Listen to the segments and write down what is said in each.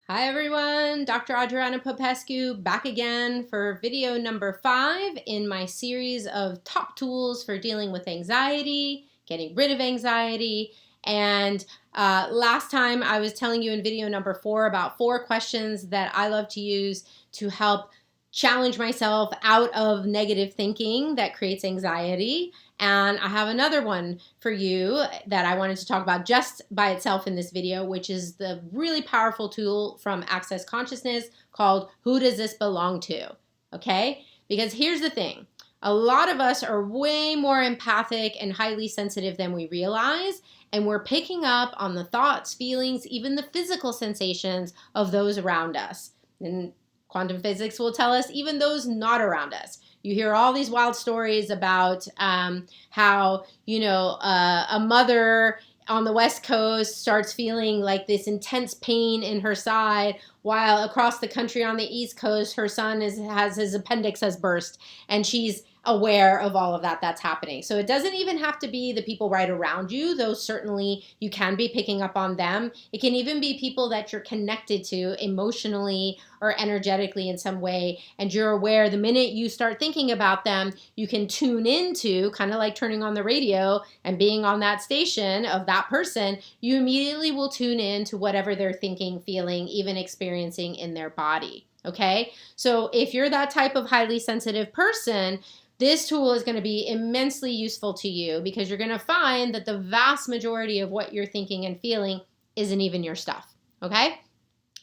Hi everyone, Dr. Adriana Popescu back again for video number 5 in my series of top tools for dealing with anxiety, getting rid of anxiety. And last time I was telling you in video number 4 about 4 questions that I love to use to help challenge myself out of negative thinking that creates anxiety. And I have another one for you that I wanted to talk about just by itself in this video, which is the really powerful tool from Access Consciousness called Who Does This Belong To? Okay? Because here's the thing. A lot of us are way more empathic and highly sensitive than we realize, and we're picking up on the thoughts, feelings, even the physical sensations of those around us. And quantum physics will tell us even those not around us. You hear all these wild stories about how, a mother on the West Coast starts feeling like this intense pain in her side, while across the country on the East Coast, her son has his appendix has burst, and she's aware of all of that's happening. So it doesn't even have to be the people right around you, though certainly you can be picking up on them. It can even be people that you're connected to emotionally or energetically in some way, and you're aware the minute you start thinking about them, you can tune into, kind of like turning on the radio and being on that station of that person, you immediately will tune in to whatever they're thinking, feeling, even experiencing in their body. Okay? So if you're that type of highly sensitive person, this tool is going to be immensely useful to you because you're going to find that the vast majority of what you're thinking and feeling isn't even your stuff. Okay?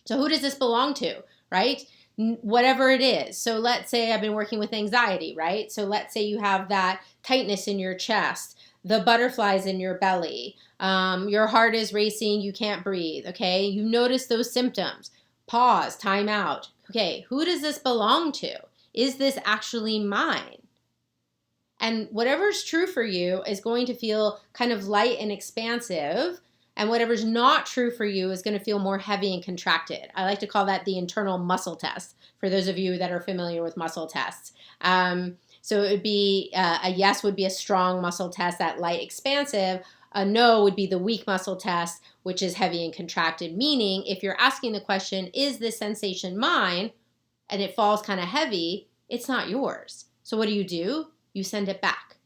So who does this belong to, right? Whatever it is. So let's say I've been working with anxiety, right? So let's say you have that tightness in your chest, the butterflies in your belly, your heart is racing, you can't breathe, okay? You notice those symptoms. Pause, time out. Okay, who does this belong to? Is this actually mine? And whatever's true for you is going to feel kind of light and expansive, and whatever's not true for you is going to feel more heavy and contracted. I like to call that the internal muscle test, for those of you that are familiar with muscle tests. So it would be a yes would be a strong muscle test, that light expansive. A no would be the weak muscle test, which is heavy and contracted, meaning if you're asking the question, is this sensation mine, and it falls kind of heavy, it's not yours. So what do? You send it back.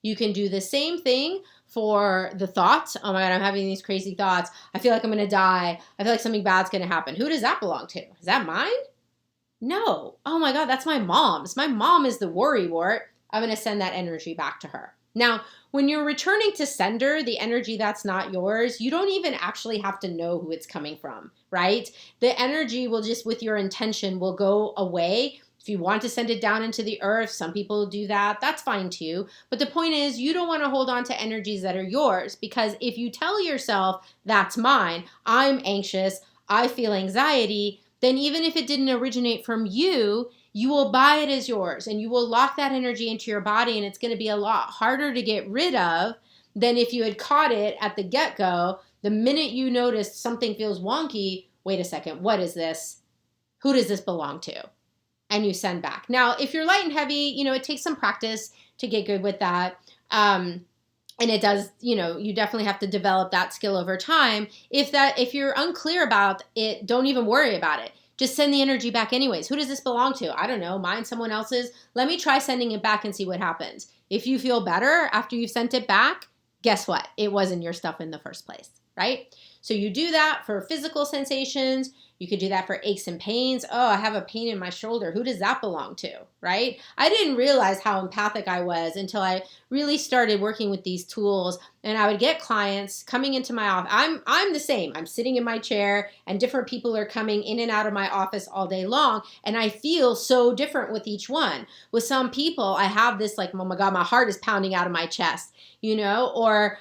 You can do the same thing for the thoughts. Oh my God, I'm having these crazy thoughts. I feel like I'm going to die. I feel like something bad's going to happen. Who does that belong to? Is that mine? No. Oh my God, that's my mom's. My mom is the worry wart. I'm going to send that energy back to her. Now, when you're returning to sender, the energy that's not yours, you don't even actually have to know who it's coming from, right? The energy will just, with your intention, will go away. If you want to send it down into the earth, some people do that. That's fine too. But the point is, you don't want to hold on to energies that are yours, because if you tell yourself, that's mine, I'm anxious, I feel anxiety, then even if it didn't originate from you, you will buy it as yours and you will lock that energy into your body, and it's going to be a lot harder to get rid of than if you had caught it at the get-go. The minute you noticed something feels wonky, wait a second, what is this? Who does this belong to? And you send back. Now, if you're light and heavy, it takes some practice to get good with that. And it does, you definitely have to develop that skill over time. If you're unclear about it, don't even worry about it. Just send the energy back anyways. Who does this belong to? I don't know, mine, someone else's. Let me try sending it back and see what happens. If you feel better after you've sent it back, guess what? It wasn't your stuff in the first place, right? So you do that for physical sensations. You could do that for aches and pains. Oh, I have a pain in my shoulder. Who does that belong to, right? I didn't realize how empathic I was until I really started working with these tools, and I would get clients coming into my office. I'm the same. I'm sitting in my chair, and different people are coming in and out of my office all day long, and I feel so different with each one. With some people, I have this like, oh my God, my heart is pounding out of my chest, or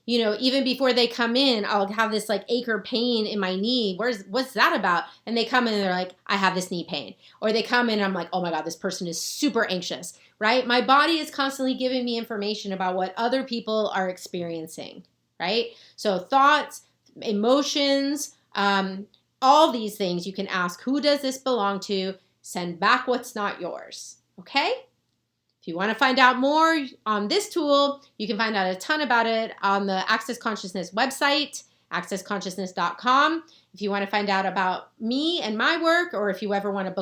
even before they come in, I'll have this like ache or pain in my knee. What's that about? And they come in and they're like, I have this knee pain. Or they come in and I'm like, oh my God, this person is super anxious, right? My body is constantly giving me information about what other people are experiencing, right? So thoughts, emotions, all these things you can ask, who does this belong to? Send back what's not yours, okay? If you want to find out more on this tool, you can find out a ton about it on the Access Consciousness website, accessconsciousness.com. If you want to find out about me and my work, or if you ever want to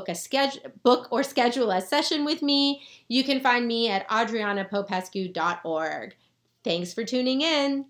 book or schedule a session with me, you can find me at adrianapopescu.org. Thanks for tuning in.